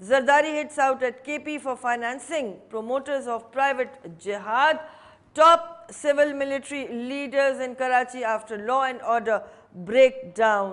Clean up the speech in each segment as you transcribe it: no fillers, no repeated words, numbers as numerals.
Zardari hits out at KP for financing promoters of private jihad. Top civil military leaders in Karachi after law and order breakdown.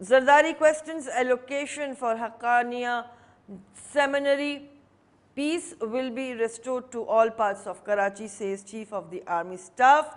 Zardari questions allocation for Haqqaniya seminary. Peace will be restored to all parts of Karachi, says Chief of the Army Staff.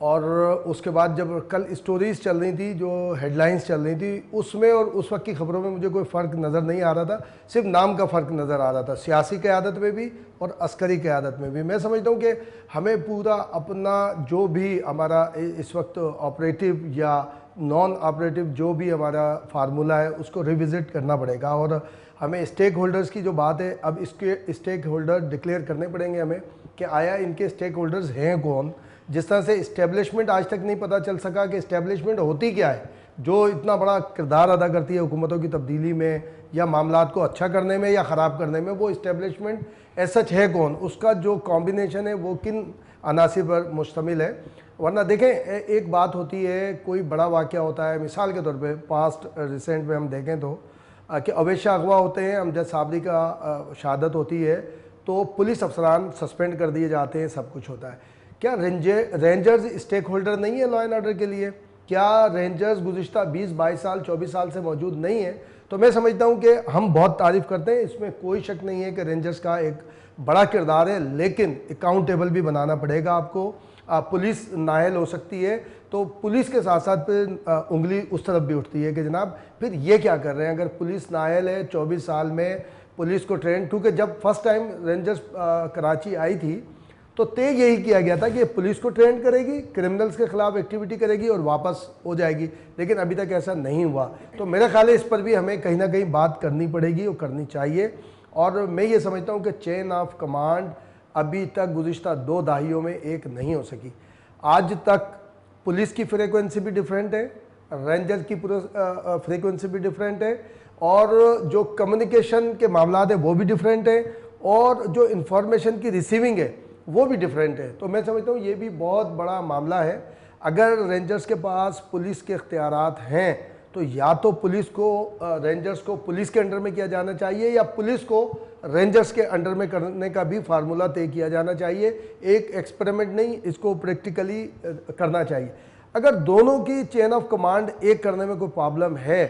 اور اس کے بعد جب کل stories چل رہی تھی جو head lines چل رہی تھی اس میں اور اس وقت کی خبروں میں مجھے کوئی فرق نظر نہیں آ رہا تھا, صرف نام کا فرق نظر آ رہا تھا, سیاسی قیادت میں بھی اور عسکری قیادت میں بھی. میں سمجھتا ہوں کہ ہمیں پورا اپنا جو بھی ہمارا اس وقت آپریٹو یا نان آپریٹو جو بھی ہمارا فارمولہ ہے اس کو ریوزٹ کرنا پڑے گا, اور ہمیں اسٹیک ہولڈرز کی جو بات ہے اب اس کے اسٹیک ہولڈر ڈکلیئر کرنے پڑیں گے ہمیں کہ آیا ان کے اسٹیک ہولڈرز ہیں کون. جس طرح سے اسٹیبلشمنٹ آج تک نہیں پتہ چل سکا کہ اسٹیبلشمنٹ ہوتی کیا ہے جو اتنا بڑا کردار ادا کرتی ہے حکومتوں کی تبدیلی میں یا معاملات کو اچھا کرنے میں یا خراب کرنے میں, وہ اسٹیبلشمنٹ ایز سچ ہے کون, اس کا جو کمبینیشن ہے وہ کن عناصر پر مشتمل ہے. ورنہ دیکھیں ایک بات ہوتی ہے, کوئی بڑا واقعہ ہوتا ہے, مثال کے طور پہ پاسٹ ریسنٹ میں ہم دیکھیں تو کہ اویس شاہ اغوا ہوتے ہیں, امجد صابری کا شہادت ہوتی ہے تو پولیس افسران سسپینڈ کر دیے جاتے ہیں, سب کچھ ہوتا ہے. کیا رینجرز اسٹیک ہولڈر نہیں ہے لا اینڈ آرڈر کے لیے؟ کیا رینجرز گزشتہ 20-22 سال 24 سال سے موجود نہیں ہے؟ تو میں سمجھتا ہوں کہ ہم بہت تعریف کرتے ہیں, اس میں کوئی شک نہیں ہے کہ رینجرز کا ایک بڑا کردار ہے, لیکن اکاؤنٹیبل بھی بنانا پڑے گا آپ کو. پولیس نااہل ہو سکتی ہے تو پولیس کے ساتھ ساتھ پھر انگلی اس طرف بھی اٹھتی ہے کہ جناب پھر یہ کیا کر رہے ہیں. اگر پولیس نااہل ہے 24 سال میں پولیس کو ٹرین, کیونکہ جب فرسٹ ٹائم رینجرز کراچی آئی تھی تو طے یہی کیا گیا تھا کہ پولیس کو ٹرین کرے گی, کرمنلز کے خلاف ایکٹیویٹی کرے گی اور واپس ہو جائے گی, لیکن ابھی تک ایسا نہیں ہوا. تو میرا خیال ہے اس پر بھی ہمیں کہیں نہ کہیں بات کرنی پڑے گی اور کرنی چاہیے. اور میں یہ سمجھتا ہوں کہ چین آف کمانڈ ابھی تک گزشتہ 2 دہائیوں میں ایک نہیں ہو سکی. آج تک پولیس کی فریکوینسی بھی ڈیفرنٹ ہے, رینجر کی فریکوینسی بھی ڈیفرنٹ ہے, اور جو کمیونیکیشن کے معاملات ہیں وہ بھی ڈیفرنٹ ہیں, اور جو انفارمیشن کی ریسیونگ ہے وہ بھی ڈیفرنٹ ہے. تو میں سمجھتا ہوں یہ بھی بہت بڑا معاملہ ہے. اگر رینجرز کے پاس پولیس کے اختیارات ہیں تو یا تو پولیس کو رینجرز کو پولیس کے انڈر میں کیا جانا چاہیے یا پولیس کو رینجرز کے انڈر میں کرنے کا بھی فارمولہ طے کیا جانا چاہیے. ایک ایکسپیریمنٹ نہیں, اس کو پریکٹیکلی کرنا چاہیے. اگر دونوں کی چین آف کمانڈ ایک کرنے میں کوئی پرابلم ہے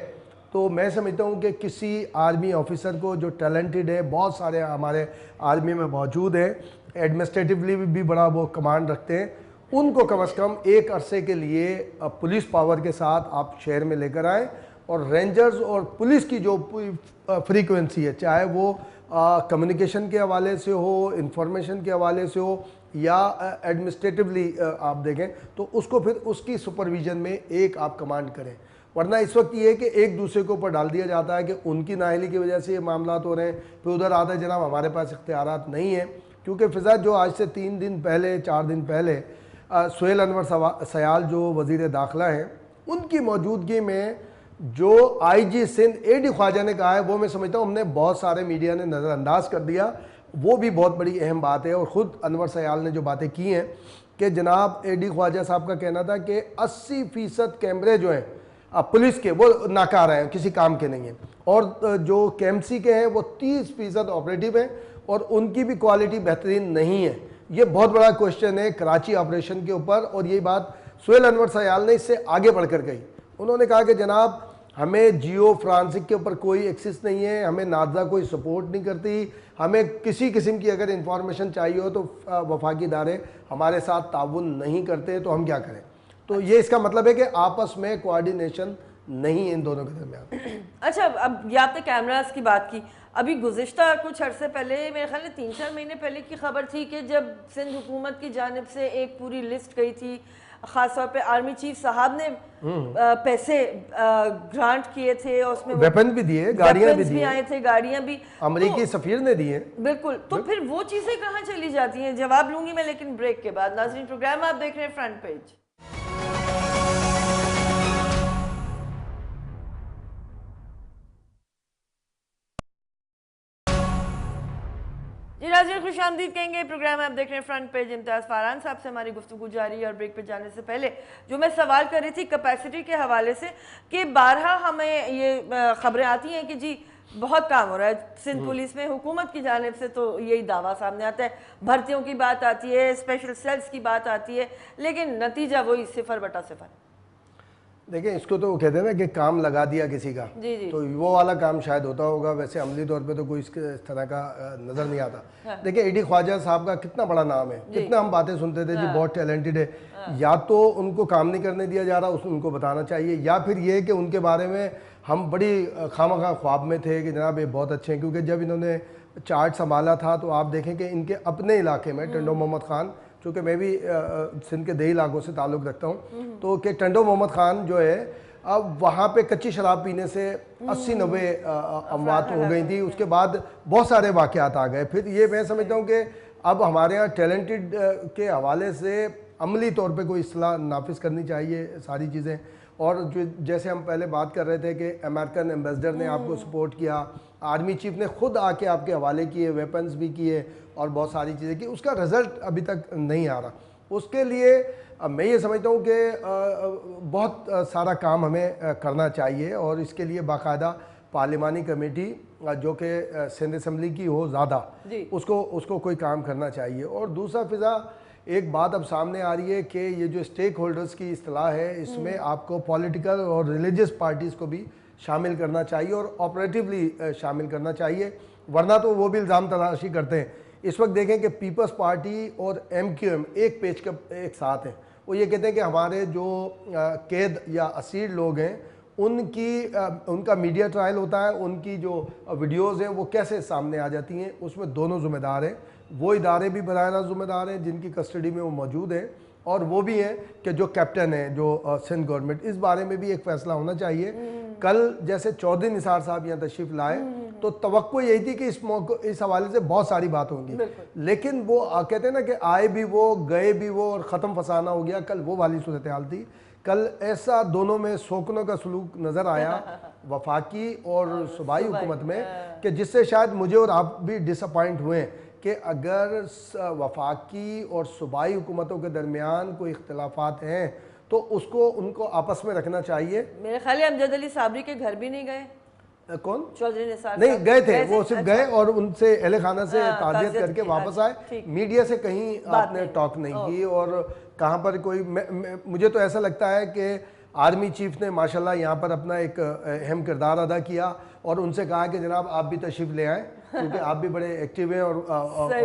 تو میں سمجھتا ہوں کہ کسی آرمی آفیسر کو جو ٹیلنٹڈ ہے, بہت سارے ہمارے آرمی میں موجود ہیں, ایڈمنسٹریٹیولی بھی بڑا وہ کمانڈ رکھتے ہیں, ان کو کم از کم ایک عرصے کے لیے پولیس پاور کے ساتھ آپ شہر میں لے کر آئیں, اور رینجرز اور پولیس کی جو فریکوینسی ہے, چاہے وہ کمیونیکیشن کے حوالے سے ہو, انفارمیشن کے حوالے سے ہو, یا ایڈمنسٹریٹیولی آپ دیکھیں تو اس کو پھر اس کی سپرویژن میں ایک آپ کمانڈ کریں. ورنہ اس وقت یہ ہے کہ ایک دوسرے کے اوپر ڈال دیا جاتا ہے کہ ان کی نااہلی کی وجہ سے یہ معاملات ہو رہے ہیں, پھر ادھر آتا ہے جناب ہمارے پاس اختیارات نہیں ہیں. کیونکہ فضا جو آج سے 3 دن پہلے 4 دن پہلے سہیل انور سیال جو وزیر داخلہ ہیں, ان کی موجودگی میں جو آئی جی سندھ اے ڈی خواجہ نے کہا ہے وہ میں سمجھتا ہوں ہم نے بہت سارے میڈیا نے نظر انداز کر دیا. وہ بھی بہت بڑی اہم بات ہے, اور خود انور سیال نے جو باتیں کی ہیں کہ جناب اے ڈی خواجہ صاحب کا کہنا تھا کہ 80% کیمرے جو ہیں پولیس کے وہ ناکار ہیں, کسی کام کے نہیں ہیں, اور جو KMC کے ہیں وہ 30% آپریٹو ہیں اور ان کی بھی کوالٹی بہترین نہیں ہے. یہ بہت بڑا کوشچن ہے کراچی آپریشن کے اوپر, اور یہی بات سہیل انور سیال نے اس سے آگے بڑھ کر کہی. انہوں نے کہا کہ جناب ہمیں جیو فرانسک کے اوپر کوئی ایکسس نہیں ہے, ہمیں نادرا کوئی سپورٹ نہیں کرتی, ہمیں کسی قسم کی اگر انفارمیشن چاہیے ہو تو وفاقی ادارے ہمارے ساتھ تعاون نہیں کرتے, تو ہم کیا کریں. تو یہ اس کا مطلب ہے کہ آپس میں کوآرڈینیشن نہیں ان دونوں کے درمیان. اچھا, اب یہ آپ نے کیمراز کی بات کی, ابھی گزشتہ کچھ عرصے پہلے میرے خیال میں 3-4 مہینے پہلے کی خبر تھی کہ جب سندھ حکومت کی جانب سے ایک پوری لسٹ گئی تھی, خاص طور پہ آرمی چیف صاحب نے پیسے گرانٹ کیے تھے, اور اس میں ویپن بھی دیے, گاڑیاں بھی آئے تھے, گاڑیاں بھی امریکی سفیر نے دیے. بالکل. تو پھر وہ چیزیں کہاں چلی جاتی ہیں؟ جواب لوں گی میں لیکن بریک کے بعد. ناظرین, پروگرام آپ دیکھ رہے ہیں فرنٹ پیج. جی ناظرین, خوش آمدید کہیں گے. پروگرام آپ دیکھ رہے ہیں فرنٹ پیج. امتیاز فاران صاحب سے ہماری گفتگو جاری ہے, اور بریک پہ جانے سے پہلے جو میں سوال کر رہی تھی کیپیسٹی کے حوالے سے, کہ بارہا ہمیں یہ خبریں آتی ہیں کہ جی بہت کام ہو رہا ہے سندھ پولیس میں, حکومت کی جانب سے تو یہی دعویٰ سامنے آتا ہے, بھرتیوں کی بات آتی ہے, اسپیشل سیلز کی بات آتی ہے, لیکن نتیجہ وہی 0/0. دیکھیں اس کو تو وہ کہتے ہیں نا کہ کام لگا دیا کسی کا، جی جی تو وہ والا کام شاید ہوتا ہوگا، ویسے عملی طور پہ تو کوئی اس طرح کا نظر نہیں آتا۔ دیکھیں ایڈی خواجہ صاحب کا کتنا بڑا نام ہے، کتنا ہم باتیں سنتے تھے جی بہت ٹیلنٹڈ ہے، یا تو ان کو کام نہیں کرنے دیا جا رہا، ان کو بتانا چاہیے، یا پھر یہ کہ ان کے بارے میں ہم بڑی خواہ خواب میں تھے کہ جناب یہ بہت اچھے ہیں، کیونکہ جب انہوں نے چارٹ سنبھالا تھا تو آپ دیکھیں کہ ان کے اپنے علاقے میں ٹنڈو محمد خان، چونکہ میں بھی سندھ کے دیہی علاقوں سے تعلق رکھتا ہوں، تو کہ ٹنڈو محمد خان جو ہے اب وہاں پہ کچی شراب پینے سے 80-90 اموات ہو گئی تھی، اس کے بعد بہت سارے واقعات آ گئے۔ پھر یہ میں سمجھتا ہوں کہ اب ہمارے ہاں ٹیلنٹڈ کے حوالے سے عملی طور پہ کوئی اصلاح نافذ کرنی چاہیے ساری چیزیں، اور جو جیسے ہم پہلے بات کر رہے تھے کہ امریکن ایمبیسڈر نے آپ کو سپورٹ کیا، آرمی چیف نے خود آ کے آپ کے حوالے کیے، ویپنز بھی کیے اور بہت ساری چیزیں کی، اس کا رزلٹ ابھی تک نہیں آ رہا۔ اس کے لیے میں یہ سمجھتا ہوں کہ بہت سارا کام ہمیں کرنا چاہیے، اور اس کے لیے باقاعدہ پارلیمانی کمیٹی جو کہ سندھ اسمبلی کی ہو زیادہ، اس کو کوئی کام کرنا چاہیے۔ اور دوسرا فضا ایک بات اب سامنے آ رہی ہے کہ یہ جو اسٹیک ہولڈرز کی اصطلاح ہے، اس میں آپ کو پولیٹیکل اور ریلیجس پارٹیز کو بھی شامل کرنا چاہیے اور آپریٹیولی شامل کرنا چاہیے، ورنہ تو وہ بھی الزام تراشی کرتے ہیں۔ اس وقت دیکھیں کہ پیپلز پارٹی اور ایم کیو ایم ایک پیج کا ایک ساتھ ہیں، وہ یہ کہتے ہیں کہ ہمارے جو قید یا اسیر لوگ ہیں ان کا میڈیا ٹرائل ہوتا ہے، ان کی جو ویڈیوز ہیں وہ کیسے سامنے آ جاتی ہیں، اس میں دونوں ذمہ دار ہیں، وہ ادارے بھی براہ راست ذمہ دار ہیں جن کی کسٹڈی میں وہ موجود ہیں، اور وہ بھی ہیں کہ جو کیپٹن ہیں جو سندھ گورنمنٹ، اس بارے میں بھی ایک فیصلہ ہونا چاہیے۔ کل جیسے چودھری نثار صاحب یہاں تشریف لائے تو توقع یہی تھی کہ اس حوالے سے بہت ساری بات ہوں گی، لیکن وہ کہتے ہیں نا کہ آئے بھی وہ گئے بھی وہ اور ختم فسانہ ہو گیا، کل وہ والی صورتحال تھی۔ کل ایسا دونوں میں سوکنوں کا سلوک نظر آیا وفاقی اور صوبائی حکومت میں کہ جس سے شاید مجھے اور آپ بھی ڈس اپوائنٹ ہوئے کہ اگر وفاقی اور صوبائی حکومتوں کے درمیان کوئی اختلافات ہیں تو ان کو آپس میں رکھنا چاہیے۔ میرے خیال ہے امجد علی صابری کے گھر بھی نہیں گئے، کون؟ چودھری نثار نہیں گئے تھے، وہ صرف گئے اور ان سے اہل خانہ سے تعزیت کر کے واپس آئے، میڈیا سے کہیں آپ نے ٹاک نہیں کی، اور کہاں پر کوئی مجھے تو ایسا لگتا ہے کہ آرمی چیف نے ماشاءاللہ یہاں پر اپنا ایک اہم کردار ادا کیا اور ان سے کہا کہ جناب آپ بھی تشریف لے آئیں کیونکہ آپ بھی بڑے ایکٹیو ہیں اور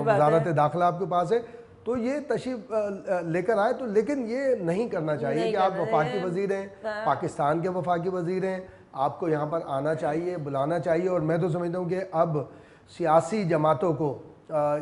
وزارت داخلہ آپ کے پاس ہے، تو یہ تشریف لے کر آئے۔ تو لیکن یہ نہیں کرنا چاہیے کہ آپ وفاقی وزیر ہیں، پاکستان کے وفاقی وزیر ہیں، آپ کو یہاں پر آنا چاہیے، بلانا چاہیے، اور میں تو سمجھتا ہوں کہ اب سیاسی جماعتوں کو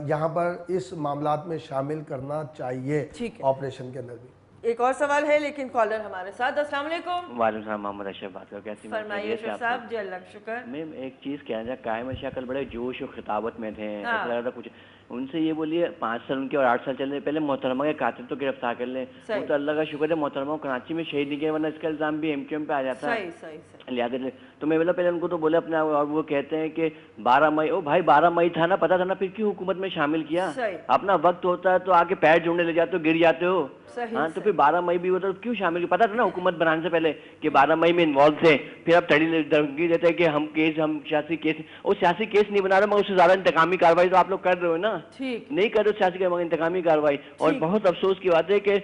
یہاں پر اس معاملات میں شامل کرنا چاہیے آپریشن کے اندر بھی۔ ایک اور سوال ہے لیکن کالر ہمارے ساتھ۔ السلام علیکم۔ وعلیکم السلام، محمد اشرف بات کر، کیسی فرمائیے اشرف صاحب۔ جی اللہ کا شکر۔ میں ایک چیز کہنا چاہتا، قائم اشیاء کل بڑے جوش و خطابت میں تھے، ایسا لگ رہا تھا کچھ ان سے یہ بولیے 5 سال ان کے اور 8 سال چل رہے، پہلے محترمہ کے قاتل تو گرفتار کر لیں، وہ تو اللہ کا شکر ہے محترمہ کو کراچی میں شہید نہیں کیا، ورنہ اس کا الزام بھی ایم کیو ایم پہ آ جاتا ہے لہٰذا۔ تو میں بولا پہلے ان کو تو بولے اپنا، اور وہ کہتے ہیں کہ 12 مئی، او بھائی 12 مئی تھا نا، پتا تھا نا، پھر کیوں حکومت میں شامل کیا؟ اپنا وقت ہوتا ہے تو آگے پیر جوڑنے لے جاتے ہو، گر جاتے ہو، ہاں تو پھر 12 مئی بھی ہوتا تو کیوں شامل کیا؟ پتا تھا نا حکومت بنانے سے پہلے کہ 12 مئی میں انوالو تھے، پھر اب تڑی درگی دیتے کہ ہم سیاسی کیس، اور سیاسی کیس نہیں بنا رہے مگر اس سے زیادہ انتقامی کارروائی تو آپ لوگ کر رہے ہو نا، نہیں کر رہے سیاسی مگر انتقامی کارروائی، اور بہت افسوس کی بات ہے کہ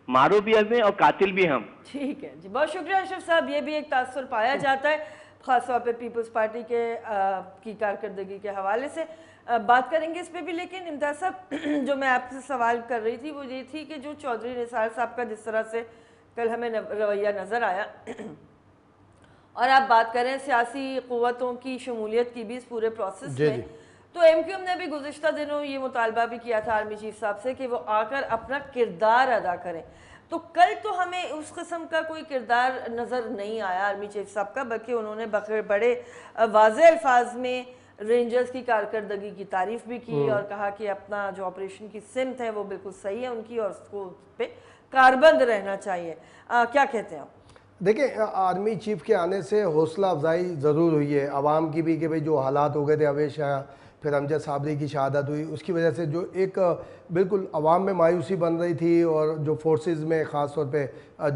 مارو بھی ہمیں اور قاتل بھی ہم۔ ٹھیک ہے جی، بہت شکریہ اشرف صاحب۔ یہ بھی ایک تاثر پایا جاتا ہے خاص طور پہ پیپلز پارٹی کی کارکردگی کے حوالے سے، بات کریں گے اس پہ بھی، لیکن امتیاز صاحب جو میں آپ سے سوال کر رہی تھی وہ یہ تھی کہ جو چودھری نثار صاحب کا جس طرح سے کل ہمیں رویہ نظر آیا، اور آپ بات کریں سیاسی قوتوں کی شمولیت کی بھی اس پورے پروسیس میں، تو ایم کیو ایم نے بھی گزشتہ دنوں یہ مطالبہ بھی کیا تھا آرمی چیف صاحب سے کہ وہ آ کر اپنا کردار ادا کریں، تو کل تو ہمیں اس قسم کا کوئی کردار نظر نہیں آیا آرمی چیف صاحب کا، بلکہ انہوں نے بڑے واضح الفاظ میں رینجرز کی کارکردگی کی تعریف بھی کی اور کہا کہ اپنا جو آپریشن کی سمت ہے وہ بالکل صحیح ہے ان کی، اور اس کو اس پہ کاربند رہنا چاہیے۔ کیا کہتے ہیں آپ؟ دیکھیں آرمی چیف کے آنے سے حوصلہ افزائی ضرور ہوئی ہے عوام کی بھی کہ بھئی جو حالات ہو گئے تھے، اویش آیا، پھر امجد صابری کی شہادت ہوئی، اس کی وجہ سے جو ایک بالکل عوام میں مایوسی بن رہی تھی، اور جو فورسز میں خاص طور پہ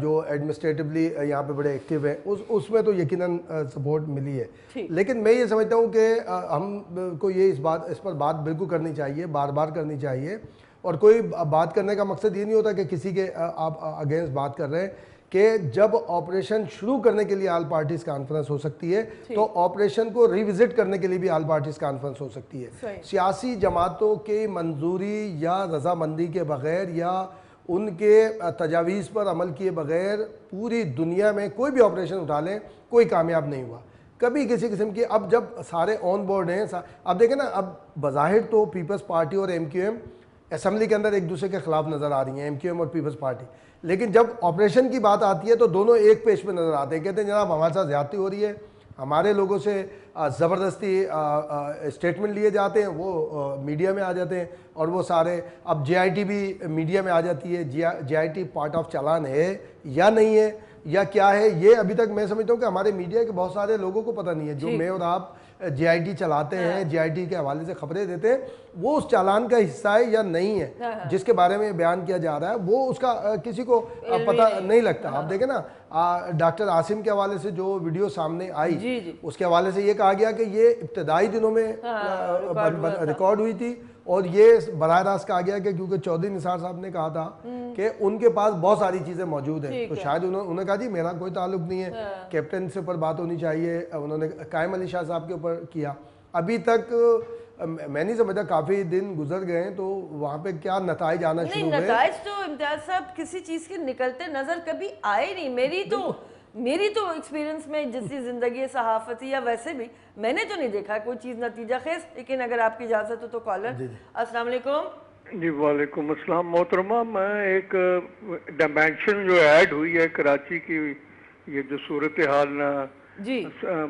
جو ایڈمنسٹریٹولی یہاں پہ بڑے ایکٹیو ہیں اس میں تو یقیناً سپورٹ ملی ہے، لیکن میں یہ سمجھتا ہوں کہ ہم کو یہ اس پر بات بالکل کرنی چاہیے، بار بار کرنی چاہیے، اور کوئی بات کرنے کا مقصد یہ نہیں ہوتا کہ کسی کے آپ اگینسٹ بات کر رہے ہیں، کہ جب آپریشن شروع کرنے کے لیے آل پارٹیز کانفرنس ہو سکتی ہے تو آپریشن کو ریوزٹ کرنے کے لیے بھی آل پارٹیز کانفرنس ہو سکتی ہے. سیاسی جماعتوں کی منظوری یا رضامندی کے بغیر یا ان کے تجاویز پر عمل کیے بغیر پوری دنیا میں کوئی بھی آپریشن اٹھا لیں کوئی کامیاب نہیں ہوا کبھی کسی قسم کی. اب جب سارے آن بورڈ ہیں, اب دیکھیں نا, اب بظاہر تو پیپلز پارٹی اور ایم کیو ایم اسمبلی کے اندر ایک دوسرے کے خلاف نظر آ رہی ہیں, ایم کیو ایم اور پیپلز پارٹی, لیکن جب آپریشن کی بات آتی ہے تو دونوں ایک پیج پہ نظر آتے ہیں. کہتے ہیں جناب ہمارے ساتھ زیادتی ہو رہی ہے, ہمارے لوگوں سے زبردستی اسٹیٹمنٹ لیے جاتے ہیں, وہ میڈیا میں آ جاتے ہیں, اور وہ سارے اب جے آئی ٹی بھی میڈیا میں آ جاتی ہے. جے آئی ٹی پارٹ آف چالان ہے یا نہیں ہے یا کیا ہے, یہ ابھی تک میں سمجھتا ہوں کہ ہمارے میڈیا کے بہت سارے لوگوں کو پتہ نہیں ہے. جو میں اور آپ جے آئی ٹی چلاتے ہیں, جے آئی ٹی کے حوالے سے خبریں دیتے ہیں, وہ اس چالان کا حصہ ہے یا نہیں ہے جس کے بارے میں بیان کیا جا رہا ہے, وہ اس کا کسی کو پتہ نہیں لگتا. آپ دیکھیں نا ڈاکٹر عاصم کے حوالے سے جو ویڈیو سامنے آئی اس کے حوالے سے یہ کہا گیا کہ یہ ابتدائی دنوں میں ریکارڈ ہوئی تھی, اور یہ براہ راست کہا گیا کہ کیونکہ چودھری نثار صاحب نے کہا تھا کہ ان کے پاس بہت ساری چیزیں موجود ہیں, تو شاید انہوں نے کہا جی میرا کوئی تعلق نہیں ہے, کیپٹن سے اوپر بات ہونی چاہیے. انہوں نے قائم علی شاہ صاحب کے اوپر کیا. ابھی تک میں نہیں سمجھتا, کافی دن گزر گئے ہیں, تو وہاں پہ کیا نتائج آنا شروع ہوئے. نتائج تو امتیاز صاحب کسی چیز کے نکلتے نظر کبھی آئے نہیں. میری تو ایکسپیرینس میں جیسی زندگی صحافتی یا ویسے بھی میں نے تو نہیں دیکھا کوئی چیز نتیجہ خیز. لیکن اگر آپ کی اجازت ہو تو کالر. السلام علیکم. جی وعلیکم السلام محترمہ. میں ایک ڈائمینشن جو ایڈ ہوئی ہے کراچی کی, یہ جو صورتحال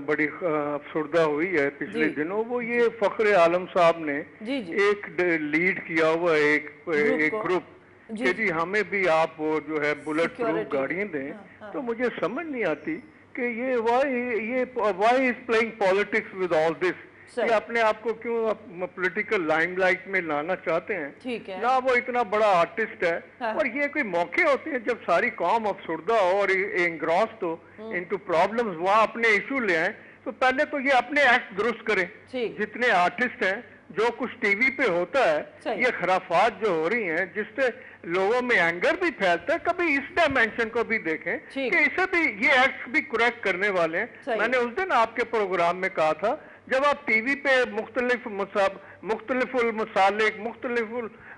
بڑی افسردہ ہوئی ہے پچھلے دنوں, وہ یہ فخر عالم صاحب نے ایک لیڈ کیا ہوا ایک گروپ کہ جی ہمیں بھی آپ وہ جو ہے بلٹ پروف گاڑیاں دیں. تو مجھے سمجھ نہیں آتی کہ یہ why is playing politics with all this, یہ اپنے آپ کو کیوں پولیٹیکل لائم لائٹ میں لانا چاہتے ہیں. نہ وہ اتنا بڑا آرٹسٹ ہے, اور یہ کوئی موقع ہوتے ہیں جب ساری قوم افسردہ ہو اور انگراسڈ ہو انٹو پرابلمز, وہاں اپنے ایشو لے آئیں. تو پہلے تو یہ اپنے ایکٹ درست کریں. جتنے آرٹسٹ ہیں, جو کچھ ٹی وی پہ ہوتا ہے, یہ خرافات جو ہو رہی ہیں جس سے لوگوں میں اینگر بھی پھیلتا ہے, کبھی اس ڈائمینشن کو بھی دیکھیں کہ اسے بھی یہ ایکٹس بھی کریکٹ کرنے والے ہیں. میں نے اس دن آپ کے پروگرام میں کہا تھا جب آپ ٹی وی پہ مختلف المسالک, مختلف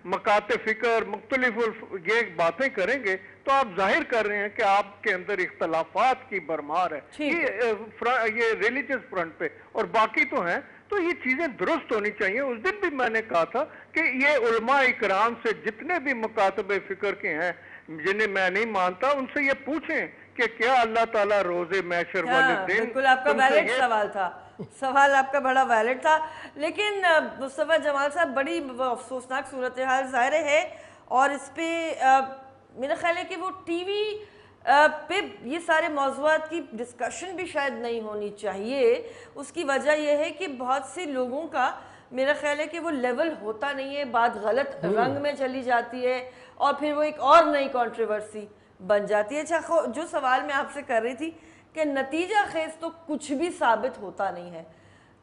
مکات فکر, مختلف یہ باتیں کریں گے تو آپ ظاہر کر رہے ہیں کہ آپ کے اندر اختلافات کی بھرمار ہے, یہ ریلیجس فرنٹ پہ, اور باقی تو ہیں. تو یہ چیزیں درست ہونی چاہیے. اس دن بھی میں نے کہا تھا کہ یہ علماء اکرام سے جتنے بھی مکاتب فکر کے ہیں جنہیں میں نہیں مانتا, ان سے یہ پوچھیں کہ کیا اللہ تعالیٰ روز محشر والے دن. بالکل آپ کا ویلڈ سوال تھا, سوال آپ کا بڑا ویلڈ تھا. لیکن مصطفیٰ جمال صاحب بڑی افسوسناک صورتحال ظاہر ہے, اور اس پہ میرا خیال ہے کہ وہ ٹی وی پہ یہ سارے موضوعات کی ڈسکشن بھی شاید نہیں ہونی چاہیے. اس کی وجہ یہ ہے کہ بہت سے لوگوں کا میرا خیال ہے کہ وہ لیول ہوتا نہیں ہے, بات غلط رنگ میں چلی جاتی ہے, اور پھر وہ ایک اور نئی کنٹروورسی بن جاتی ہے. اچھا, جو سوال میں آپ سے کر رہی تھی کہ نتیجہ خیز تو کچھ بھی ثابت ہوتا نہیں ہے,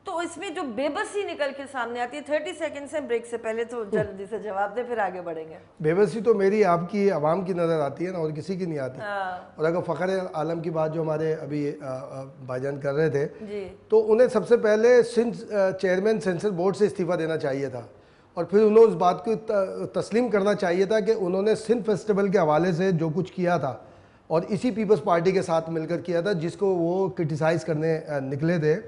تو اس میں جو بے بسی نکل کے سامنے آتی ہے. 30 سیکنڈ سے بریک سے پہلے تو جلدی سے جواب دے, پھر آگے بڑھیں گے. بے بسی تو میری آپ کی عوام کی نظر آتی ہے نا, اور کسی کی نہیں آتی. اور اگر فخر عالم کی بات جو ہمارے ابھی بھائی جان کر رہے تھے, تو انہیں سب سے پہلے چیئرمین سینسر بورڈ سے استعفیٰ دینا چاہیے تھا, اور پھر انہوں اس بات کو تسلیم کرنا چاہیے تھا کہ انہوں نے سندھ فیسٹیول کے حوالے سے جو کچھ کیا تھا, اور اسی پیپلز پارٹی کے ساتھ مل کر کیا تھا جس کو وہ کرٹیسائز کرنے نکلے تھے.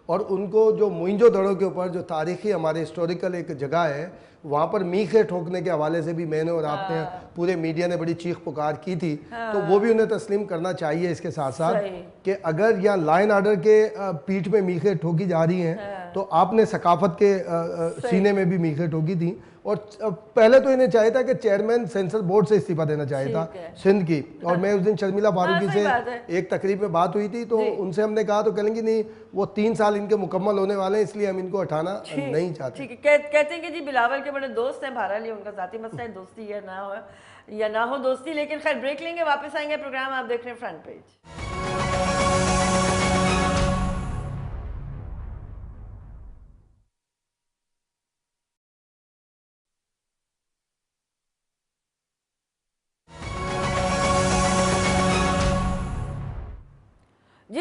اور ان کو جو موئنجو دڑو کے اوپر جو تاریخی ہمارے ہسٹوریکل ایک جگہ ہے, وہاں پر میخیں ٹھوکنے کے حوالے سے بھی میں نے اور آپ نے پورے میڈیا نے بڑی چیخ پکار کی تھی, تو وہ بھی انہیں تسلیم کرنا چاہیے اس کے ساتھ ساتھ کہ اگر یہاں لائن آرڈر کے پیٹھ میں میخیں ٹھوکی جا رہی ہیں تو آپ نے ثقافت کے سینے میں بھی میخیں ٹھوکی تھیں. اور پہلے تو انہیں چاہیے تھا کہ چیئرمین سینسر بورڈ سے استعفیٰ دینا چاہیے تھا سندھ کی. اور میں اس دن شرمیلا فاروقی سے ایک تقریب میں بات ہوئی تھی, تو ان سے ہم نے کہا تو کہیں گے نہیں وہ 3 سال ان کے مکمل ہونے والے ہیں, اس لیے ہم ان کو ہٹانا نہیں چاہتے. کہتے ہیں کہ جی بلاول کے بڑے دوست ہیں, بہرحال یہ ان کا ذاتی مسئلہ ہے, دوستی یا نہ ہو دوستی. لیکن خیر بریک لیں گے, واپس آئیں گے. پروگرام آپ دیکھ رہے ہیں فرنٹ پیج.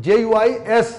JUIS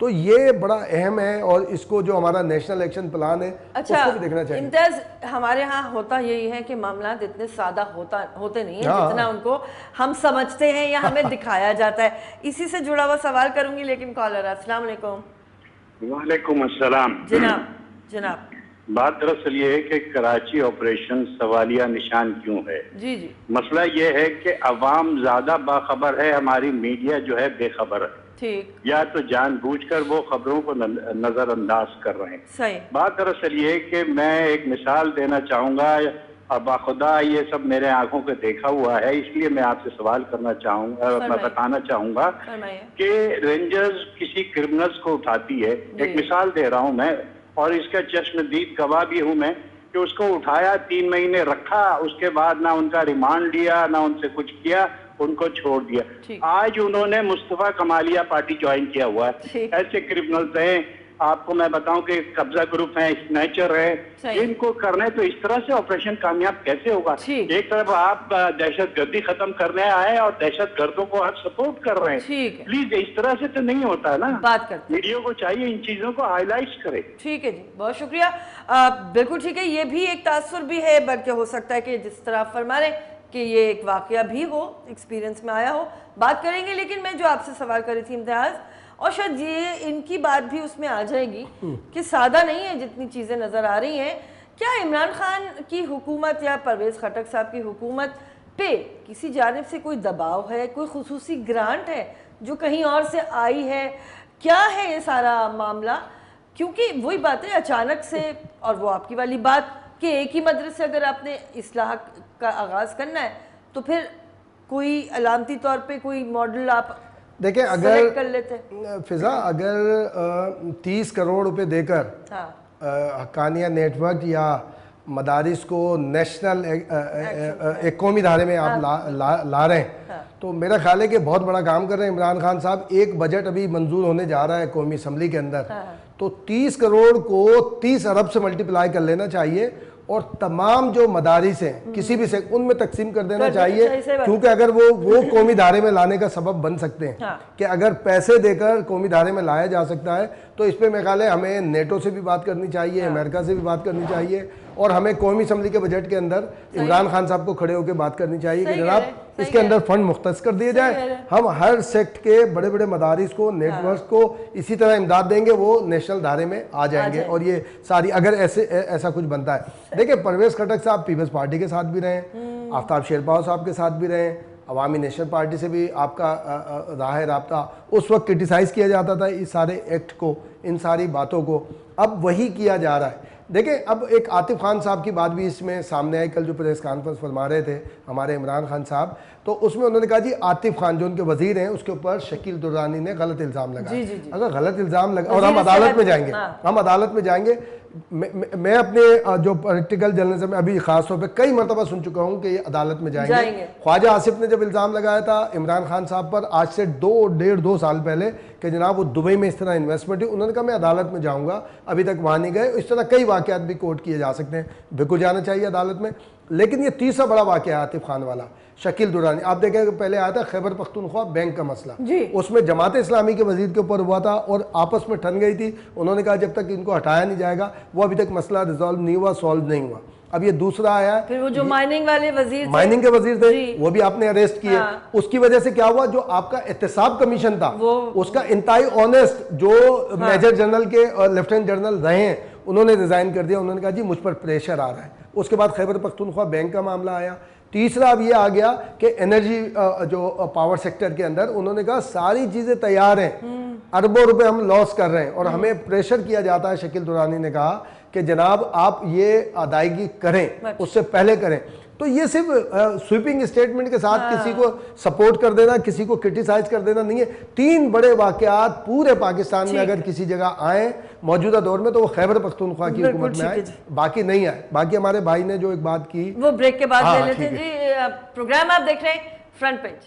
تو یہ بڑا اہم ہے اور اس کو جو ہمارا نیشنل ایکشن پلان ہے اس کو بھی دیکھنا چاہیے. امتیاز ہمارے ہاں ہوتا یہی ہے کہ معاملات اتنے سادہ ہوتے نہیں ہیں جتنا ان کو ہم سمجھتے ہیں یا ہمیں دکھایا جاتا ہے. اسی سے جڑا ہوا سوال کروں گی لیکن کالر. السلام علیکم. وعلیکم السلام. جناب بات دراصل یہ ہے کہ کراچی آپریشن سوالیہ نشان کیوں ہے؟ جی مسئلہ یہ ہے کہ عوام زیادہ باخبر ہے, ہماری میڈیا جو ہے بے خبر ہے. ٹھیک. یا تو جان بوجھ کر وہ خبروں کو نظر انداز کر رہے ہیں. صحیح. بات دراصل یہ ہے کہ میں ایک مثال دینا چاہوں گا, اور باخدا یہ سب میرے آنکھوں کے دیکھا ہوا ہے, اس لیے میں آپ سے سوال کرنا چاہوں گا, میں بتانا چاہوں گا کہ رینجرز کسی کرمنلز کو اٹھاتی ہے. ایک مثال دے رہا ہوں میں, اور اس کا چشمدید گواہ بھی ہوں میں, کہ اس کو اٹھایا, 3 مہینے رکھا, اس کے بعد نہ ان کا ریمانڈ لیا, نہ ان سے کچھ کیا, ان کو چھوڑ دیا. آج انہوں نے مصطفیٰ کمالیہ پارٹی جوائن کیا ہوا ہے. ایسے کرمنلز ہیں, آپ کو میں بتاؤں کہ قبضہ گروپ ہیں, اسنیچر ہے, ان کو کرنے تو اس طرح سے آپریشن کامیاب کیسے ہوگا؟ ایک طرف آپ دہشت گردی ختم کرنے آئے اور دہشت گردوں کو آپ سپورٹ کر رہے ہیں. پلیز اس طرح سے تو نہیں ہوتا ہے نا. بات کرتے میڈیا کو چاہیے ان چیزوں کو ہائی لائٹ کرے. ٹھیک ہے جی, بہت شکریہ. بالکل ٹھیک ہے, یہ بھی ایک تاثر بھی ہے, بلکہ ہو سکتا ہے کہ جس طرح آپ فرما رہے ہیں کہ یہ ایک واقعہ بھی ہو, ایکسپیرینس میں آیا ہو, بات کریں گے. لیکن میں جو آپ سے سوال کر رہی تھی امتیاز, اور شاید یہ ان کی بات بھی اس میں آ جائے گی کہ سادہ نہیں ہے جتنی چیزیں نظر آ رہی ہیں. کیا عمران خان کی حکومت یا پرویز خٹک صاحب کی حکومت پہ کسی جانب سے کوئی دباؤ ہے, کوئی خصوصی گرانٹ ہے جو کہیں اور سے آئی ہے؟ کیا ہے یہ سارا معاملہ؟ کیونکہ وہی بات ہے اچانک سے, اور وہ آپ کی والی بات کہ ایک ہی مدرسے اگر آپ نے اصلاح کا آغاز کرنا ہے تو پھر کوئی علامتی طور پہ کوئی ماڈل آپ دیکھیں, اگر فضا اگر 30 کروڑ روپے دے کر حقانیہ نیٹ ورک یا مدارس کو نیشنل ایک قومی دھارے میں آپ لا رہے ہیں, تو میرا خیال ہے کہ بہت بڑا کام کر رہے ہیں عمران خان صاحب. ایک بجٹ ابھی منظور ہونے جا رہا ہے قومی اسمبلی کے اندر, تو 30 کروڑ کو 30 ارب سے ملٹیپلائی کر لینا چاہیے, اور تمام جو مدارس ہیں کسی بھی سے ان میں تقسیم کر دینا چاہیے. کیونکہ اگر وہ قومی دھارے میں لانے کا سبب بن سکتے ہیں, کہ اگر پیسے دے کر قومی دھارے میں لایا جا سکتا ہے, تو اس پہ میرے خیال ہے ہمیں نیٹو سے بھی بات کرنی چاہیے, امریکہ سے بھی بات کرنی چاہیے, اور ہمیں قومی اسمبلی کے بجٹ کے اندر عمران خان صاحب کو کھڑے ہو کے بات کرنی چاہیے کہ جناب اس کے اندر فنڈ مختص کر دیے جائے. ہم ہر سیکٹ کے بڑے بڑے مدارس کو, نیٹ ورک کو اسی طرح امداد دیں گے, وہ نیشنل دھارے میں آ جائیں گے. اور یہ ساری اگر ایسا کچھ بنتا ہے. دیکھیں, پرویز خٹک صاحب پیپلز پارٹی کے ساتھ بھی رہے ہیں, آفتاب شیرپاؤ صاحب کے ساتھ بھی رہے ہیں, عوامی نیشنل پارٹی سے بھی آپ کا راہ رابطہ. اس وقت کرٹیسائز کیا جاتا تھا اس سارے ایکٹ کو, ان ساری باتوں کو, اب وہی کیا جا رہا ہے. دیکھیں, اب ایک عاطف خان صاحب کی بات بھی اس میں سامنے آئی, کل جو پریس کانفرنس فرما رہے تھے ہمارے عمران خان صاحب, تو اس میں انہوں نے کہا جی عاطف خان جو ان کے وزیر ہیں اس کے اوپر شکیل درانی نے غلط الزام لگایا. اگر غلط الزام لگا, اور ہم عدالت میں جائیں گے, میں اپنے جو پولیٹیکل جرنلزم میں ابھی خاص طور پہ کئی مرتبہ سن چکا ہوں کہ یہ عدالت میں جائیں گے. خواجہ آصف نے جب الزام لگایا تھا عمران خان صاحب پر آج سے 2.5 سال پہلے کہ جناب وہ دبئی میں اس طرح انویسٹمنٹ ہے, انہوں نے کہا میں عدالت میں جاؤں گا, ابھی تک وہاں نہیں گئے. اس طرح کئی واقعات بھی کوٹ کیے جا سکتے ہیں, بالکل جانا چاہیے عدالت میں. لیکن یہ تیسرا بڑا واقعہ ہے عاطف خان والا, شکیل درانی. آپ دیکھیں کہ پہلے آیا تھا خیبر پختونخوا بینک کا مسئلہ, اس میں جماعت اسلامی کے وزیر کے اوپر ہوا تھا اور آپس میں ٹھن گئی تھی. انہوں نے کہا جب تک ان کو ہٹایا نہیں جائے گا, وہ ابھی تک مسئلہ ریزالو نہیں ہوا, سالو نہیں ہوا. اب یہ دوسرا آیا, پھر وہ جو مائننگ والے وزیر مائننگ کے وزیر تھے وہ بھی آپ نے اریسٹ کیے. اس کی وجہ سے کیا ہوا, جو آپ کا احتساب کمیشن تھا اس کا انتہائی آنیسٹ جو میجر جنرل کے اور لیفٹیننٹ جنرل رہے ہیں, انہوں نے ریزائن کر دیا. انہوں نے کہا جی مجھ پر پریشر آ رہا ہے. اس کے بعد خیبر پختونخوا بینک کا معاملہ آیا. تیسرا اب یہ آ گیا کہ انرجی جو پاور سیکٹر کے اندر انہوں نے کہا ساری چیزیں تیار ہیں, اربوں روپے ہم لاس کر رہے ہیں, اور ہمیں پریشر کیا جاتا ہے. شکیل درانی نے کہا کہ جناب آپ یہ ادائیگی کریں, اس سے پہلے کریں. تو یہ صرف سویپنگ اسٹیٹمنٹ کے ساتھ کسی کو سپورٹ کر دینا, کسی کو کرٹیسائز کر دینا نہیں ہے. 3 بڑے واقعات پورے پاکستان میں اگر کسی جگہ آئیں موجودہ دور میں تو وہ خیبر پختونخوا کی حکومت میں آئے, باقی نہیں آئے. باقی ہمارے بھائی نے جو ایک بات کی وہ بریک کے بعد لے لیتے ہیں. جی پروگرام آپ دیکھ رہے ہیں فرنٹ پیج.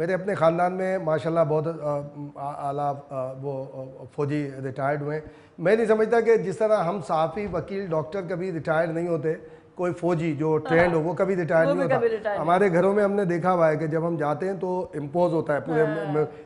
میرے اپنے خاندان میں ماشاءاللہ بہت اعلیٰ وہ فوجی ریٹائرڈ ہوئے ہیں. میں نہیں سمجھتا کہ جس طرح ہم صحافی وکیل ڈاکٹر کبھی ریٹائرڈ نہیں ہوتے, کوئی فوجی جو ٹرینڈ ہو وہ کبھی ریٹائرڈ نہیں ہوتا. ہمارے گھروں میں ہم نے دیکھا ہوا ہے کہ جب ہم جاتے ہیں تو امپوز ہوتا ہے پورے,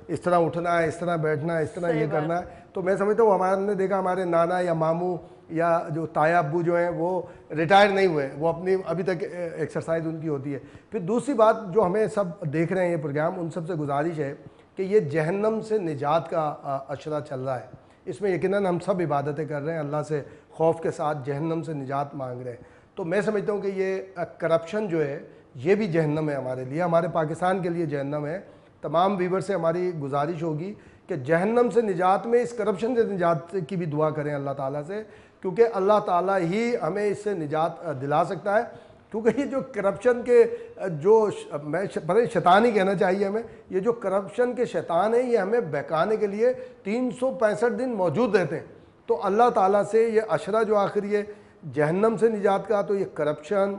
اس طرح اٹھنا ہے, اس طرح بیٹھنا ہے, اس طرح یہ کرنا ہے. تو میں سمجھتا ہوں ہم نے دیکھا ہمارے نانا یا ماموں یا جو تایا ابو جو ہیں وہ ریٹائر نہیں ہوئے, وہ اپنی ابھی تک ایکسرسائز ان کی ہوتی ہے. پھر دوسری بات جو ہمیں سب دیکھ رہے ہیں یہ پروگرام, ان سب سے گزارش ہے کہ یہ جہنم سے نجات کا اشرہ چل رہا ہے. اس میں یقیناً ہم سب عبادتیں کر رہے ہیں, اللہ سے خوف کے ساتھ جہنم سے نجات مانگ رہے ہیں. تو میں سمجھتا ہوں کہ یہ کرپشن جو ہے یہ بھی جہنم ہے ہمارے لیے, ہمارے پاکستان کے لیے جہنم ہے. تمام ویور سے ہماری گزارش ہوگی کہ جہنم سے نجات میں اس کرپشن سے نجات کی بھی دعا کریں اللہ تعالیٰ سے, کیونکہ اللہ تعالیٰ ہی ہمیں اس سے نجات دلا سکتا ہے. کیونکہ یہ جو کرپشن کے جو میں شیطان ہی کہنا چاہیے ہمیں, یہ جو کرپشن کے شیطان ہیں یہ ہمیں بہکانے کے لیے 365 دن موجود رہتے ہیں. تو اللہ تعالیٰ سے یہ اشرہ جو آخری ہے جہنم سے نجات کا, تو یہ کرپشن,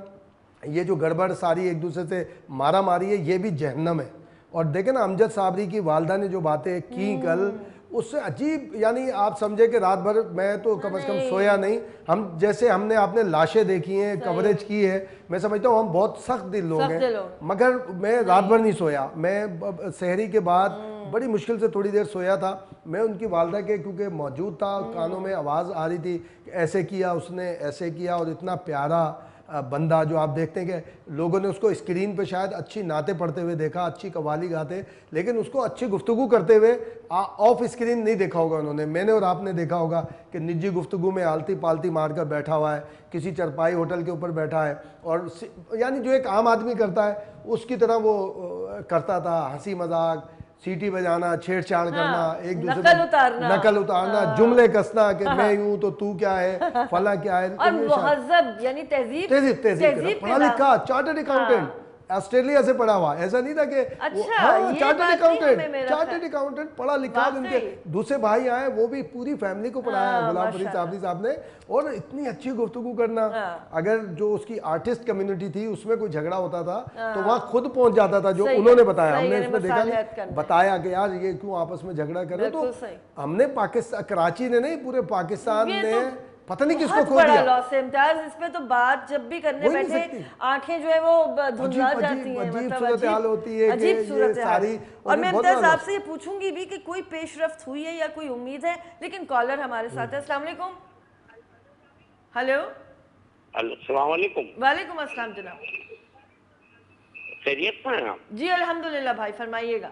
یہ جو گڑبڑ ساری ایک دوسرے سے مارا ماری ہے, یہ بھی جہنم ہے. اور دیکھیں نا امجد صابری کی والدہ نے جو باتیں کی کل, اس سے عجیب, یعنی آپ سمجھے کہ رات بھر میں تو کم از کم سویا نہیں. ہم جیسے ہم نے آپ نے لاشیں دیکھی ہیں, کوریج کی ہے, میں سمجھتا ہوں ہم بہت سخت دل لوگ ہیں, مگر میں رات بھر نہیں سویا. میں سحری کے بعد بڑی مشکل سے تھوڑی دیر سویا تھا. میں ان کی والدہ کے کیونکہ موجود تھا, کانوں میں آواز آ رہی تھی کہ ایسے کیا اس نے, ایسے کیا, اور اتنا پیارا بندہ جو آپ دیکھتے ہیں کہ لوگوں نے اس کو اسکرین پہ شاید اچھی نعتیں پڑھتے ہوئے دیکھا, اچھی قوالی گاتے, لیکن اس کو اچھی گفتگو کرتے ہوئے آف اسکرین نہیں دیکھا ہوگا انہوں نے. میں نے اور آپ نے دیکھا ہوگا کہ نجی گفتگو میں آلتی پالتی مار کر بیٹھا ہوا ہے, کسی چرپائی ہوٹل کے اوپر بیٹھا ہے, اور یعنی جو ایک عام آدمی کرتا ہے اس کی طرح وہ کرتا تھا. ہنسی مذاق, سیٹی بجانا, چھیڑ چھاڑ کرنا, ایک دوسرے نقل اتارنا, جملے کسنا کہ میں یوں تو تو کیا ہے, فلاں کیا ہے, اور مہذب یعنی تہذیب پڑھا لکھا, چارٹرڈ اکاؤنٹنٹ, آسٹریلیا سے پڑھا ہوا. ایسا نہیں تھا کہ چارٹرڈ اکاؤنٹنٹ پڑھا لکھا. ان کے دوسرے بھائی آئے, وہ بھی پوری فیملی کو پڑھایا غلام فرید صابری صاحب نے, اور اتنی اچھی گفتگو کرنا. اگر جو اس کی آرٹسٹ کمیونٹی تھی اس میں کوئی جھگڑا ہوتا تھا تو وہاں خود پہنچ جاتا تھا, جو انہوں نے بتایا. ہم نے اس میں دیکھا نہیں, بتایا کہ یار یہ کیوں آپس میں جھگڑا کرے. تو ہم نے پاکستان, کراچی نے نہیں, پورے پاکستان نے پتہ نہیں کس کو کھو دیا. لاس امتیاز اس پہ تو بات جب بھی کرنے بیٹھے آنکھیں جو ہے وہ دھندلا جاتی ہیں, عجیب صورتحال ہوتی ہے کہ یہ ساری. اور میں امتیاز آپ سے یہ پوچھوں گی بھی کہ کوئی پیش رفت ہوئی ہے یا کوئی امید ہے, لیکن کالر ہمارے ساتھ ہے. السلام علیکم. ہلو, السلام علیکم. وعلیکم السلام جناب, خیریت سے ہیں آپ؟ جی الحمدللہ بھائی, فرمائیے گا.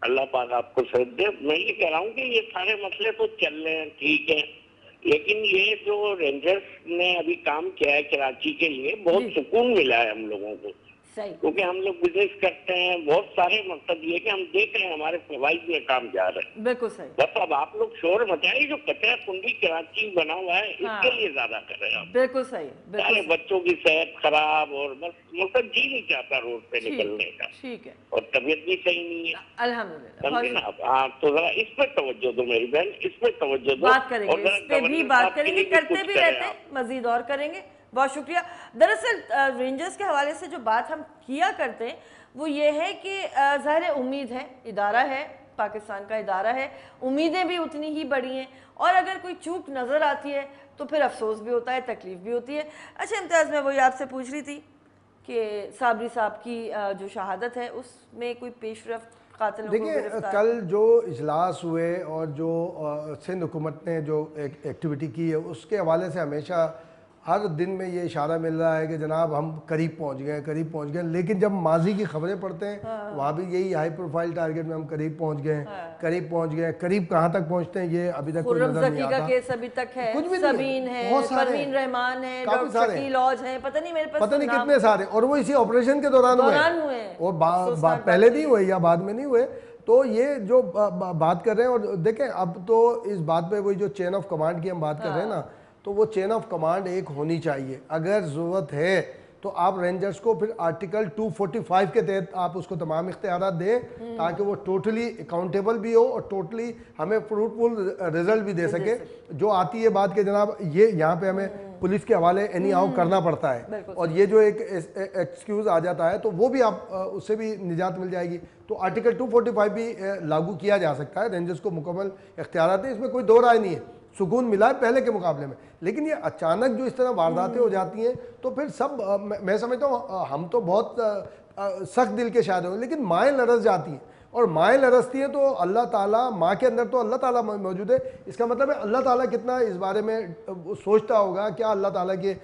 اللہ پاک آپ کو صحت دے. میں یہ کہہ رہا ہوں کہ یہ سارے مسئلے تو چل رہے ہیں, ٹھیک ہے, لیکن یہ جو رینجرز نے ابھی کام کیا ہے کراچی کے لیے, بہت سکون ملا ہے ہم لوگوں کو, کیونکہ ہم لوگ بزنس کرتے ہیں. بہت سارے مقصد یہ کہ ہم دیکھ رہے ہیں ہمارے فوائد میں کام جا رہے ہیں. بالکل صحیح. بس اب آپ لوگ شور مچائیے, جو کچرا کنڈی کراچی بنا ہوا ہے اس کے لیے زیادہ کر رہے ہیں. بالکل صحیح. سارے بچوں کی صحت خراب, اور بس مطلب جی نہیں چاہتا روڈ پہ نکلنے کا, ٹھیک ہے, اور طبیعت بھی صحیح نہیں ہے الحمدللہ. ہاں, تو ذرا اس پہ توجہ دو میری بہن, اس پہ توجہ دو. بات کریں گے, اس پہ بھی بات کریں گے, کرتے بھی رہتے ہیں, مزید اور کریں گے. بہت شکریہ. دراصل رینجرز کے حوالے سے جو بات ہم کیا کرتے ہیں وہ یہ ہے کہ ظاہر امید ہے, ادارہ ہے, پاکستان کا ادارہ ہے, امیدیں بھی اتنی ہی بڑی ہیں, اور اگر کوئی چوک نظر آتی ہے تو پھر افسوس بھی ہوتا ہے, تکلیف بھی ہوتی ہے. اچھا امتیاز, میں وہی آپ سے پوچھ رہی تھی کہ صابری صاحب کی جو شہادت ہے اس میں کوئی پیش رفت قاتلوں کو گرفتار. دیکھیں کل جو اجلاس ہوئے اور جو سندھ حکومت نے جو ایکٹیویٹی کی ہے اس کے حوالے سے ہمیشہ ہر دن میں یہ اشارہ مل رہا ہے کہ جناب ہم قریب پہنچ گئے, لیکن جب ماضی کی خبریں پڑھتے ہیں وہاں بھی یہی ہائی پروفائل ٹارگٹ میں ہم قریب پہنچ گئے. قریب کہاں تک پہنچتے ہیں یہ ابھی تک کوئی نظر نہیں آتا. کا کیس ابھی تک ہے, کچھ بھی سبین ہے, پروین رحمان ہے, ڈاکٹر شکیل اوج ہیں, پتہ نہیں میرے پاس پتہ نہیں کتنے سارے, اور وہ اسی آپریشن کے دوران ہوئے ہیں, اور پہلے نہیں ہوئے یا بعد میں نہیں ہوئے. تو یہ جو بات کر رہے ہیں, اور دیکھیں اب تو اس بات پہ وہی جو چین آف کمانڈ کی ہم بات کر رہے ہیں نا, تو وہ چین آف کمانڈ ایک ہونی چاہیے. اگر ضرورت ہے تو آپ رینجرز کو پھر آرٹیکل 245 کے تحت آپ اس کو تمام اختیارات دیں تاکہ وہ ٹوٹلی اکاؤنٹیبل بھی ہو اور ٹوٹلی ہمیں فروٹفل رزلٹ بھی دے سکے. جو آتی ہے بات کہ جناب یہ یہاں پہ ہمیں پولیس کے حوالے اینی ہاؤ کرنا پڑتا ہے اور یہ جو ایک ایکسکیوز آ جاتا ہے تو وہ بھی آپ اس سے بھی نجات مل جائے گی. تو آرٹیکل 245 بھی لاگو کیا جا سکتا ہے. رینجرز کو مکمل اختیارات ہیں, اس میں کوئی دو رائے نہیں ہے, سکون ملا ہے پہلے کے مقابلے میں. لیکن یہ اچانک جو اس طرح وارداتیں ہو جاتی ہیں تو پھر سب میں سمجھتا ہوں ہم تو بہت سخت دل کے شاعر ہوں لیکن مائیں لرز جاتی ہیں, اور مائیں لرزتی ہیں تو اللہ تعالیٰ ماں کے اندر تو اللہ تعالیٰ موجود ہے. اس کا مطلب ہے اللہ تعالیٰ کتنا اس بارے میں سوچتا ہوگا, کیا اللہ تعالیٰ کے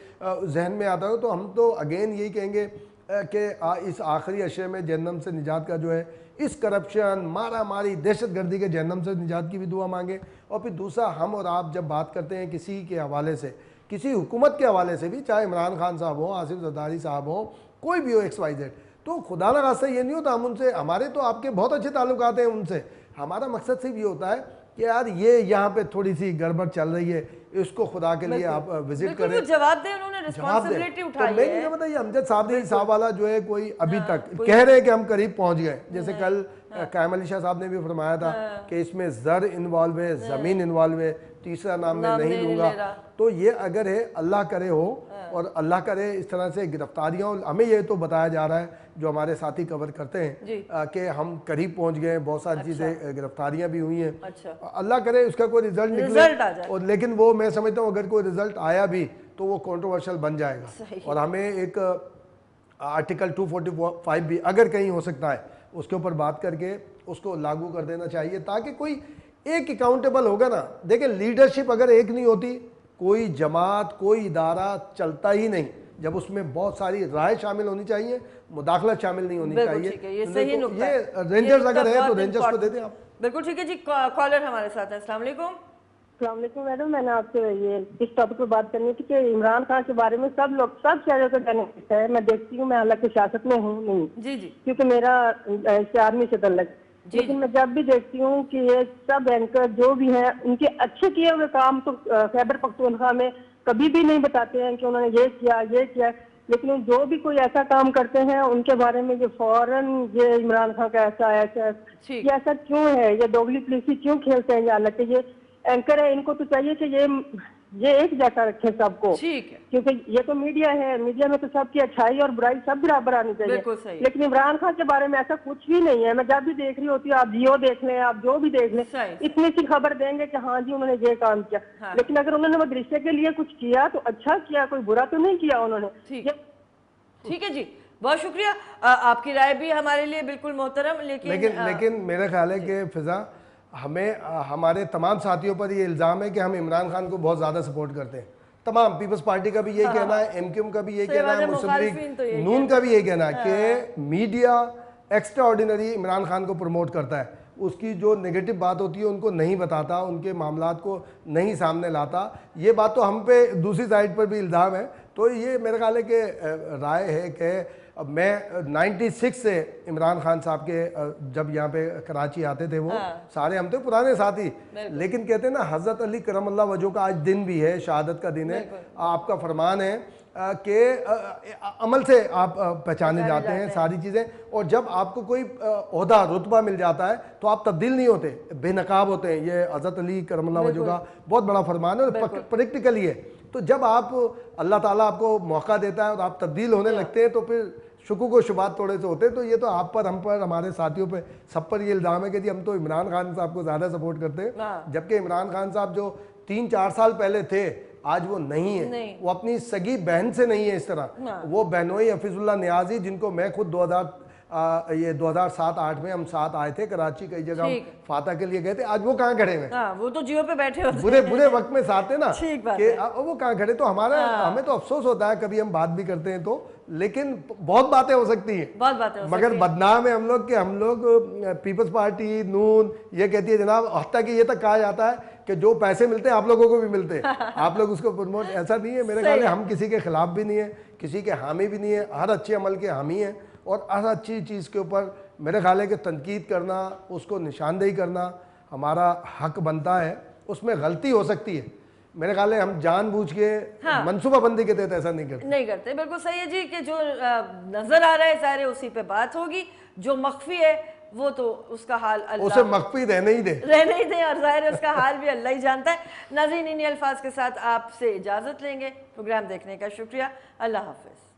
ذہن میں آتا ہے. تو ہم تو اگین یہی کہیں گے کہ اس آخری عشرے میں جہنم سے نجات کا جو ہے, اس کرپشن مارا ماری دہشت گردی کے جہنم سے نجات کی بھی دعا مانگیں. اور پھر دوسرا, ہم اور آپ جب بات کرتے ہیں کسی کے حوالے سے, کسی حکومت کے حوالے سے بھی, چاہے عمران خان صاحب ہوں, آصف زرداری صاحب ہوں, کوئی بھی ہو XYZ, تو خدا نخواستہ یہ نہیں ہوتا ہم ان سے, ہمارے تو آپ کے بہت اچھے تعلقات ہیں ان سے, ہمارا مقصد صرف یہ ہوتا ہے کہ یار یہ یہاں پہ تھوڑی سی گڑبڑ چل رہی ہے, اس کو خدا کے لیے آپ وزٹ کریں, جواب دیں. انہوں نے ریسپانسبلٹی اٹھائی ہے. میں نہیں بتائیے امجد صاحب والا جو ہے کوئی ابھی تک کہہ رہے ہیں کہ ہم قریب پہنچ گئے, جیسے کل قائم علی شاہ صاحب نے بھی فرمایا تھا کہ اس میں زر انوالو ہے, زمین انوالو ہے, تیسرا نام میں نہیں لوں گا. تو یہ اگر ہے اللہ کرے ہو اور اللہ کرے اس طرح سے گرفتاریاں, ہمیں یہ تو بتایا جا رہا ہے جو ہمارے ساتھی کور کرتے ہیں کہ ہم قریب پہنچ گئے, بہت ساری چیزیں گرفتاریاں بھی ہوئی ہیں, اللہ کرے اس کا کوئی رزلٹ نکلے. اور لیکن وہ میں سمجھتا ہوں اگر کوئی رزلٹ آیا بھی تو وہ کنٹروورشل بن جائے گا, اور ہمیں ایک آرٹیکل 245 بھی اگر کہیں ہو سکتا ہے اس کے اوپر بات کر کے اس کو لاگو کر دینا چاہیے تاکہ کوئی ایک اکاؤنٹیبل ہوگا نا. دیکھیں لیڈرشپ اگر ایک نہیں ہوتی, کوئی جماعت کوئی ادارہ چلتا ہی نہیں. جب اس میں بہت ساری رائے شامل ہونی چاہیے, مداخلت شامل نہیں ہونی چاہیے. یہ رینجرز اگر ہے تو رینجرز کو دے دیں آپ. بالکل ٹھیک ہے جی. کالر ہمارے ساتھ ہیں. السلام علیکم. السلام علیکم میڈم, میں نے آپ سے یہ اس ٹاپک پہ بات کرنی تھی کہ عمران خان کے بارے میں سب لوگ سب شہریوں کو جاننا ہے. میں دیکھتی ہوں, میں حالانکہ سیاست میں ہوں نہیں, جی جی, کیونکہ میرا اس آرمی سے تعلق, لیکن میں جب بھی دیکھتی ہوں کہ یہ سب اینکر جو بھی ہیں ان کے اچھے کیے ہوئے کام تو خیبر پختونخوا میں کبھی بھی نہیں بتاتے ہیں کہ انہوں نے یہ کیا, لیکن جو بھی کوئی ایسا کام کرتے ہیں ان کے بارے میں یہ فوراً یہ عمران خان کا یہ ایسا کیوں ہے, یہ دوگلی پولیسی کیوں کھیلتے ہیں. حالانکہ یہ اینکر ہے, ان کو تو چاہیے کہ یہ ایک جیسا رکھے سب کو, کیونکہ یہ تو میڈیا ہے, میڈیا میں تو سب کی اچھائی اور برائی سب برابر آنی چاہیے. لیکن عمران خان کے بارے میں ایسا کچھ بھی نہیں ہے. میں جب بھی دیکھ رہی ہوتی ہوں, آپ جیو دیکھ لیں, آپ جو بھی دیکھ لیں, اتنی سی خبر دیں گے کہ ہاں جی انہوں نے یہ کام کیا, لیکن اگر انہوں نے مدرسے کے لیے کچھ کیا تو اچھا کیا, کوئی برا تو نہیں کیا انہوں نے. ٹھیک ہے جی, بہت شکریہ. آپ کی رائے بھی ہمارے لیے بالکل محترم. لیکن میرا خیال ہے کہ فضا, ہمیں ہمارے تمام ساتھیوں پر یہ الزام ہے کہ ہم عمران خان کو بہت زیادہ سپورٹ کرتے ہیں. تمام پیپلز پارٹی کا بھی یہی کہنا ہے, MQM کا بھی یہی کہنا ہے, مسلم لیگ نون کا بھی یہی کہنا ہے کہ media extra ordinary Imran Khan کو پروموٹ کرتا ہے. اس کی جو نگیٹو بات ہوتی ہے ان کو نہیں بتاتا, ان کے معاملات کو نہیں سامنے لاتا. یہ بات تو ہم پہ دوسری سائڈ پر بھی الزام ہے. تو یہ میرا خیال ہے کہ رائے ہے کہ میں 96 سے عمران خان صاحب کے جب یہاں پہ کراچی آتے تھے, وہ سارے ہم تھے پرانے ساتھی, لیکن کہتے ہیں نا حضرت علی کرم اللہ وجہہ کا آج دن بھی ہے, شہادت کا دن ہے. آپ کا فرمان ہے کہ عمل سے آپ پہچانے جاتے ہیں ساری چیزیں, اور جب آپ کو کوئی عہدہ رتبہ مل جاتا ہے تو آپ تبدیل نہیں ہوتے, بے نقاب ہوتے ہیں. یہ حضرت علی کرم اللہ وجہہ کا بہت بڑا فرمان ہے اور پریکٹیکلی ہے. تو جب آپ اللہ تعالیٰ آپ کو موقع دیتا ہے اور آپ تبدیل ہونے لگتے ہیں تو پھر شکوک و شبہات تھوڑے سے ہوتے ہیں. تو یہ تو آپ پر, ہم پر, ہمارے ساتھیوں پہ, سب پر یہ الزام ہے کہ جی ہم تو عمران خان صاحب کو زیادہ سپورٹ کرتے ہیں, جبکہ عمران خان صاحب جو 3-4 سال پہلے تھے آج وہ نہیں ہے. وہ اپنی سگی بہن سے نہیں ہے اس طرح. وہ بہنوئی حفیظ اللہ نیازی, جن کو میں خود 2007-8 میں ہم ساتھ آئے تھے کراچی, کئی جگہ فاتح کے لیے گئے تھے, آج وہ کہاں کھڑے ہوئے, وہ تو جیو پہ بیٹھے ہوتے برے وقت میں ساتھ ہیں نا, کہ وہ کہاں کھڑے. تو ہمیں تو افسوس ہوتا ہے کبھی ہم بات بھی کرتے ہیں تو, لیکن بہت باتیں ہو سکتی ہیں, مگر بدنام ہے ہم لوگ کہ ہم لوگ پیپلز پارٹی نون یہ کہتی ہے جناب, حتیٰ کہ یہ تک کہا جاتا ہے کہ جو پیسے ملتے ہیں آپ لوگوں کو بھی ملتے ہیں, آپ لوگ اس کو پروموٹ. ایسا نہیں ہے میرے خیال ہے, ہم کسی کے خلاف بھی نہیں ہیں, کسی کے حامی بھی نہیں ہیں, ہر اچھے عمل کے حامی ہیں, اور ہر اچھی چیز کے اوپر میرے خیال ہے کہ تنقید کرنا, اس کو نشاندہی کرنا ہمارا حق بنتا ہے. اس میں غلطی ہو سکتی ہے میرے خیال ہے ہم جان بوجھ کے منصوبہ بندی کے تحت ایسا نہیں کرتے. بالکل صحیح ہے جی کہ جو نظر آ رہا ہے ظاہر ہے اسی پہ بات ہوگی, جو مخفی ہے وہ تو اس کا حال اللہ اسے مخفی رہنے ہی دیں اور ظاہر ہے اس کا حال بھی اللہ ہی جانتا ہے. ناظرین انہی الفاظ کے ساتھ آپ سے اجازت لیں گے. پروگرام دیکھنے کا شکریہ. اللہ حافظ.